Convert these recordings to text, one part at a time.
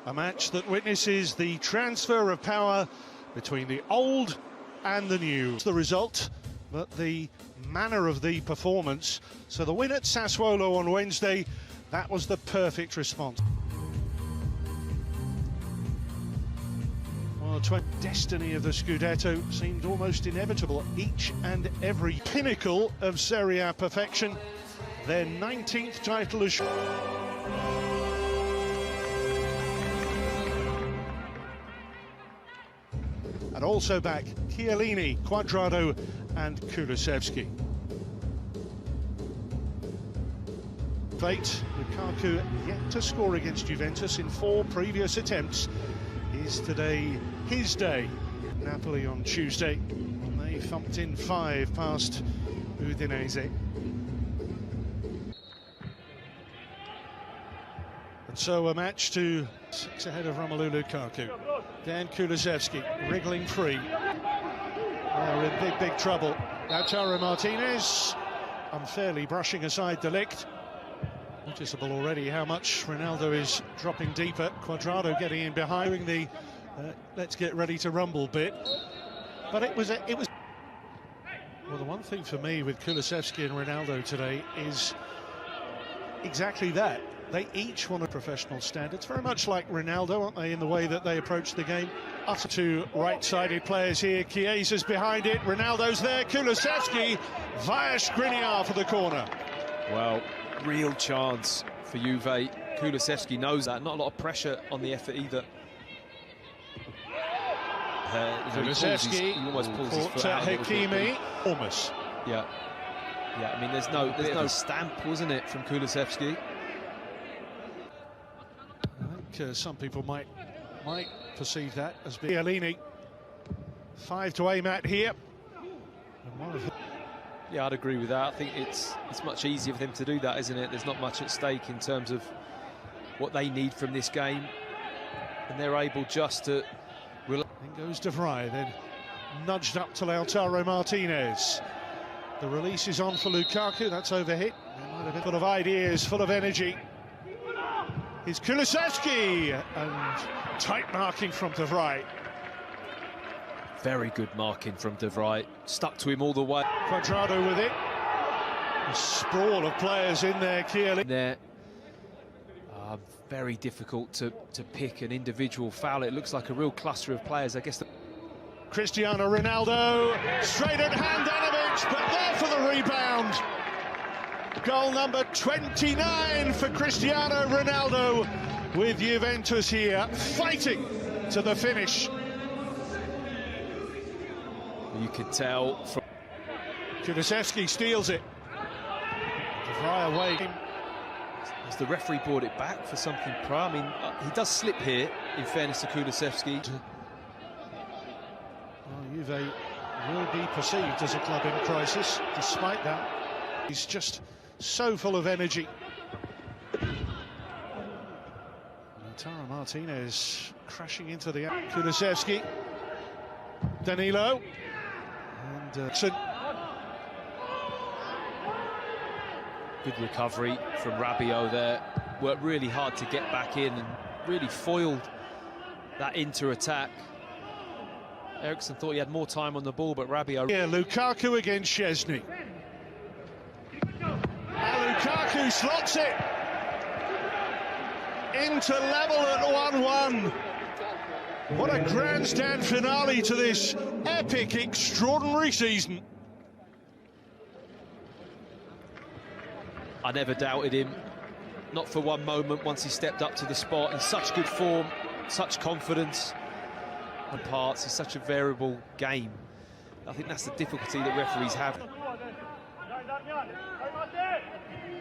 A match that witnesses the transfer of power between the old and the new. The result, but the manner of the performance. So the win at Sassuolo on Wednesday, that was the perfect response. Well, the destiny of the Scudetto seemed almost inevitable. Each and every pinnacle of Serie A perfection. Their 19th title is... And also back, Chiellini, Cuadrado and Kulusevski. Fate, Lukaku yet to score against Juventus in 4 previous attempts. Is today his day? Napoli on Tuesday, and they thumped in 5 past Udinese. And so a match to 6 ahead of Romelu Lukaku. Dan Kulusevski wriggling free. They're in big trouble. Lautaro Martinez unfairly brushing aside Delict. Noticeable already how much Ronaldo is dropping deeper. Cuadrado getting in behind, doing the let's get ready to rumble bit. But it was well, the one thing for me with Kulusevski and Ronaldo today is exactly that. They each want a professional standards, very much like Ronaldo, aren't they, in the way that they approach the game. Utter 2 right-sided players here. Chiesa's behind it, Ronaldo's there, Kulusevski via Skriniar for the corner. Well, real chance for Juve. Kulusevski knows that. Not a lot of pressure on the effort either. Kulusevski he almost pulls his foot out. Hakimi. Almost. Yeah. I mean, there's no stamp, wasn't it, from Kulusevski? I think some people might perceive that as being Chiellini. 5 to aim at here. Yeah, I'd agree with that. I think it's much easier for them to do that, isn't it? There's not much at stake in terms of what they need from this game, and they're able just to... In goes De Vrij, then nudged up to Lautaro Martinez. The release is on for Lukaku, that's overhit. Full of ideas, full of energy. Here's Kulusevski, and tight marking from De Vrij. Very good marking from De Vrij. Stuck to him all the way. Cuadrado with it. A sprawl of players in there, Chiellini. There. Very difficult to pick an individual foul. It looks like a real cluster of players, I guess. Cristiano Ronaldo, straight at Handanovic, but there for the rebound. Goal number 29 for Cristiano Ronaldo, with Juventus here fighting to the finish. You could tell from... Kulusevski steals it. De Vrij away. As the referee brought it back for something prior. I mean, he does slip here, in fairness to Kulusevski. Well, Juve will be perceived as a club in crisis. Despite that, he's just so full of energy. Lautaro Martinez crashing into the... Kulusevski. Danilo. And... Good recovery from Rabiot there. Worked really hard to get back in and really foiled that inter-attack. Eriksson thought he had more time on the ball, but Rabiot... Yeah, Lukaku against Szczesny. And Lukaku slots it into level at 1-1. What a grandstand finale to this epic, extraordinary season. I never doubted him, not for one moment, once he stepped up to the spot in such good form, such confidence. On parts, it's such a variable game. I think that's the difficulty that referees have.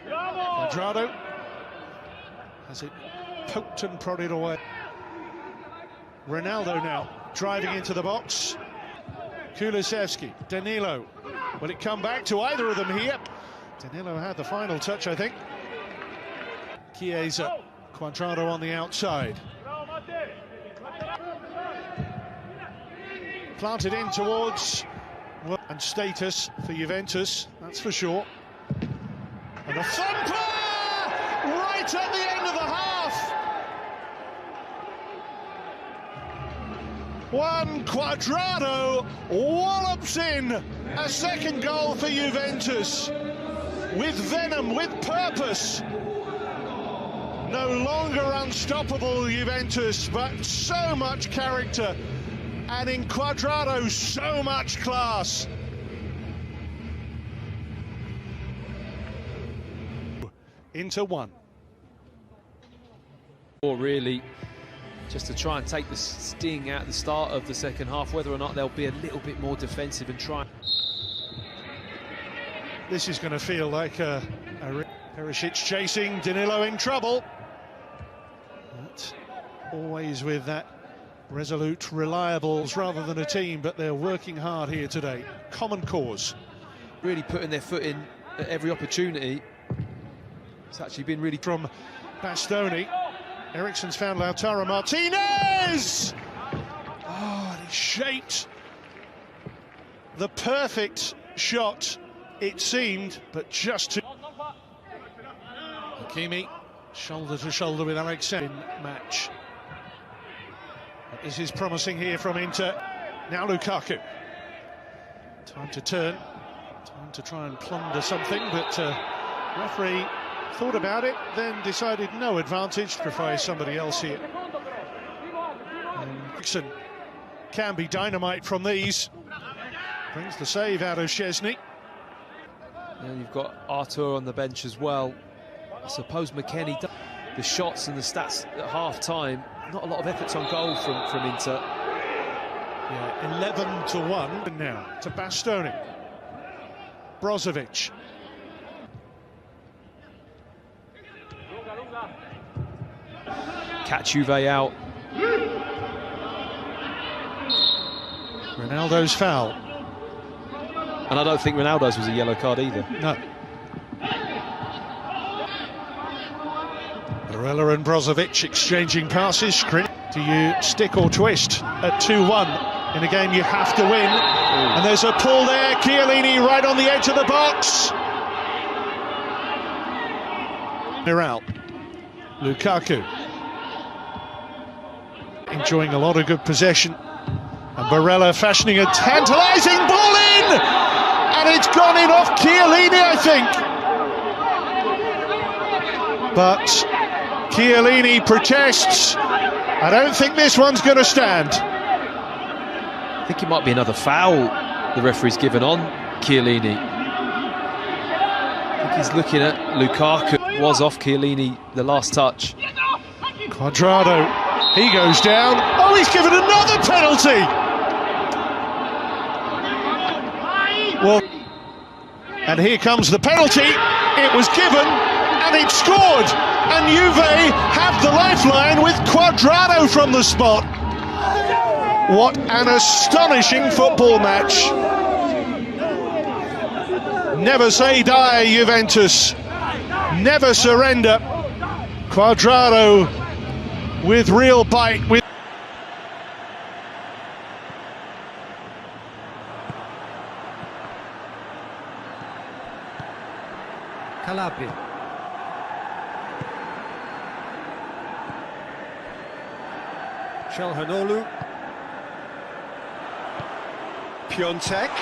Cuadrado has it poked and prodded away. Ronaldo now driving into the box. Kulusevski, Danilo. Will it come back to either of them here? Danilo had the final touch, I think. Chiesa, Cuadrado on the outside. Planted in towards... and status for Juventus, that's for sure. And a thumper! Right at the end of the half! Cuadrado wallops in a second goal for Juventus with venom, with purpose. No longer unstoppable Juventus, but so much character, and in Cuadrado so much class. Into one. Or really, just to try and take the sting out at the start of the second half, whether or not they'll be a little bit more defensive and try. This is going to feel like a Perisic chasing, Danilo in trouble. But always with that resolute reliables rather than a team, but they're working hard here today. Common cause. Really putting their foot in at every opportunity. It's actually been really... From Bastoni. Eriksen's found Lautaro Martinez! Oh, and he shaped the perfect shot, it seemed, but just too... Hakimi, shoulder to shoulder with Alexander in match. This is promising here from Inter. Now Lukaku. Time to turn. Time to try and plunder something, but referee thought about it, then decided no advantage, sacrifice somebody else here. And Nixon can be dynamite from these. Brings the save out of Szczesny. And you've got Artur on the bench as well. I suppose McKennie, the shots and the stats at half-time, not a lot of efforts on goal from Inter. Yeah, 11-1. And now to Bastoni. Brozovic. Catch Juve out. Ronaldo's foul. And I don't think Ronaldo's was a yellow card either. No. Barella and Brozovic exchanging passes. Do you stick or twist at 2-1 in a game you have to win? And there's a pull there. Chiellini right on the edge of the box. They're out. Lukaku. Enjoying a lot of good possession. And Barella fashioning a tantalising ball in! And it's gone in off Chiellini, I think. But Chiellini protests. I don't think this one's going to stand. I think it might be another foul the referee's given on Chiellini. I think he's looking at Lukaku. Was off Chiellini the last touch. Cuadrado, he goes down. Oh, he's given another penalty. Well, and here comes the penalty. It was given and it's scored. And Juve have the lifeline with Cuadrado from the spot. What an astonishing football match. Never say die, Juventus. Never surrender. Cuadrado with real bite. Calabria. Çalhanoğlu. Piontek.